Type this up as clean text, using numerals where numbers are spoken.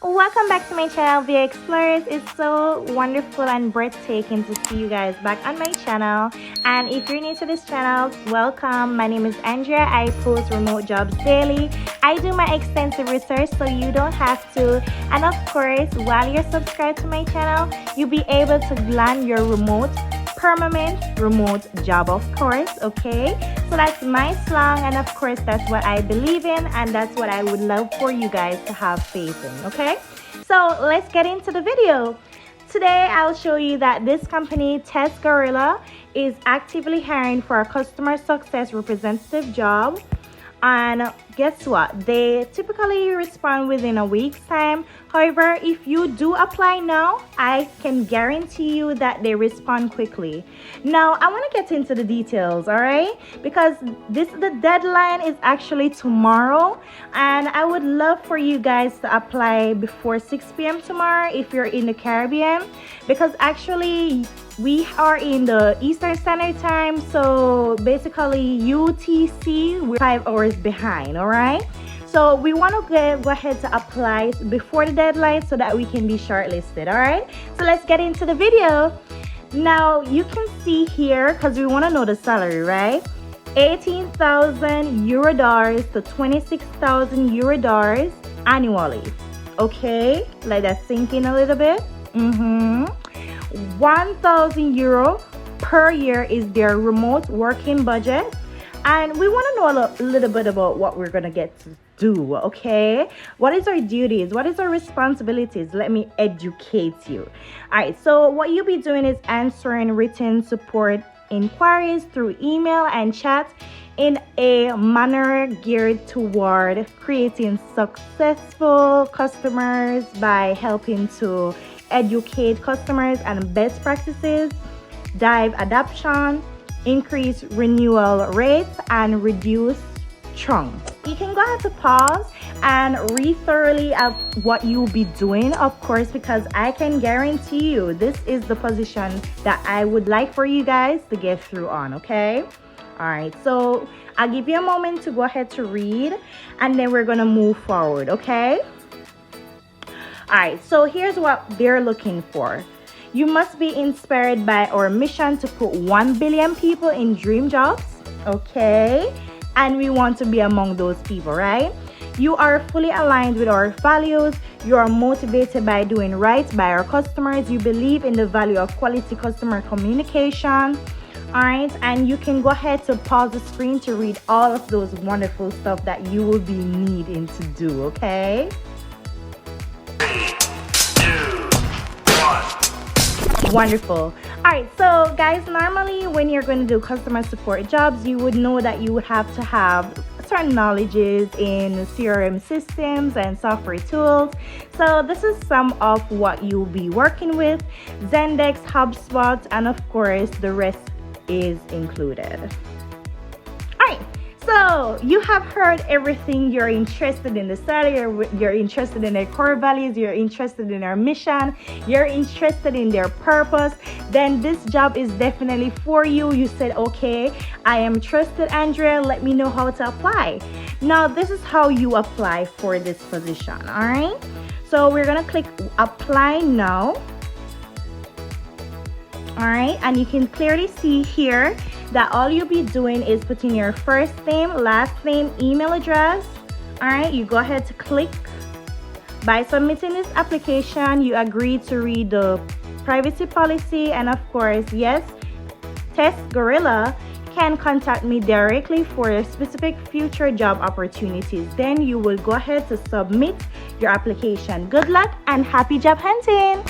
Welcome back to my channel, Via Explorers. It's so wonderful and breathtaking to see you guys back on my channel. And if you're new to this channel, welcome. My name is Andrea. I post remote jobs daily. I do my extensive research so you don't have to. And of course, while you're subscribed to my channel, you'll be able to land your permanent remote job, of course. Okay, so that's my slang, and of course that's what I believe in, and that's what I would love for you guys to have faith in. Okay, so let's get into the video. Today I'll show you that this company, TestGorilla, is actively hiring for a customer success representative job. And guess what? They typically respond within a week's time. However, if you do apply now, I can guarantee you that they respond quickly. Now, I want to get into the details, all right? Because the deadline is actually tomorrow, and I would love for you guys to apply before 6 p.m. tomorrow if you're in the Caribbean, because actually we are in the Eastern Standard Time, so basically UTC, we're 5 hours behind, all right? So we want to go ahead to apply before the deadline so that we can be shortlisted, all right? So let's get into the video. Now you can see here, because we want to know the salary, right? 18,000 euro dollars to 26,000 euro dollars annually. Okay, let that sink in a little bit. 1,000 euro per year is their remote working budget, and we want to know a little bit about what we're gonna get to do. Okay, what is our duties, what is our responsibilities? Let me educate you. All right, so what you'll be doing is answering written support inquiries through email and chat in a manner geared toward creating successful customers by helping to educate customers and best practices, drive adoption, increase renewal rates, and reduce churn. You can go ahead to pause and read thoroughly of what you'll be doing, of course, because I can guarantee you this is the position that I would like for you guys to get through on. Okay, all right, so I'll give you a moment to go ahead to read, and then we're gonna move forward. Okay, all right, so here's what they're looking for. You must be inspired by our mission to put 1 billion people in dream jobs. Okay, and we want to be among those people, right? You are fully aligned with our values. You are motivated by doing right by our customers. You believe in the value of quality customer communication. All right, and you can go ahead to pause the screen to read all of those wonderful stuff that you will be needing to do. Okay, wonderful. All right, so guys, normally when you're going to do customer support jobs, you would know that you would have to have certain knowledges in CRM systems and software tools. So this is some of what you'll be working with: Zendesk, HubSpot, and of course the rest is included. All right, so you have heard everything. You're interested in the salary, you're interested in their core values, you're interested in their mission, you're interested in their purpose. Then this job is definitely for you. You said, okay, I am trusted, Andrea, let me know how to apply. Now this is how you apply for this position. All right, so we're gonna click apply now. All right, and you can clearly see here that all you'll be doing is putting your first name, last name, email address. All right, you go ahead to click. By submitting this application, you agree to read the privacy policy, and of course, yes, TestGorilla can contact me directly for specific future job opportunities. Then you will go ahead to submit your application. Good luck and happy job hunting.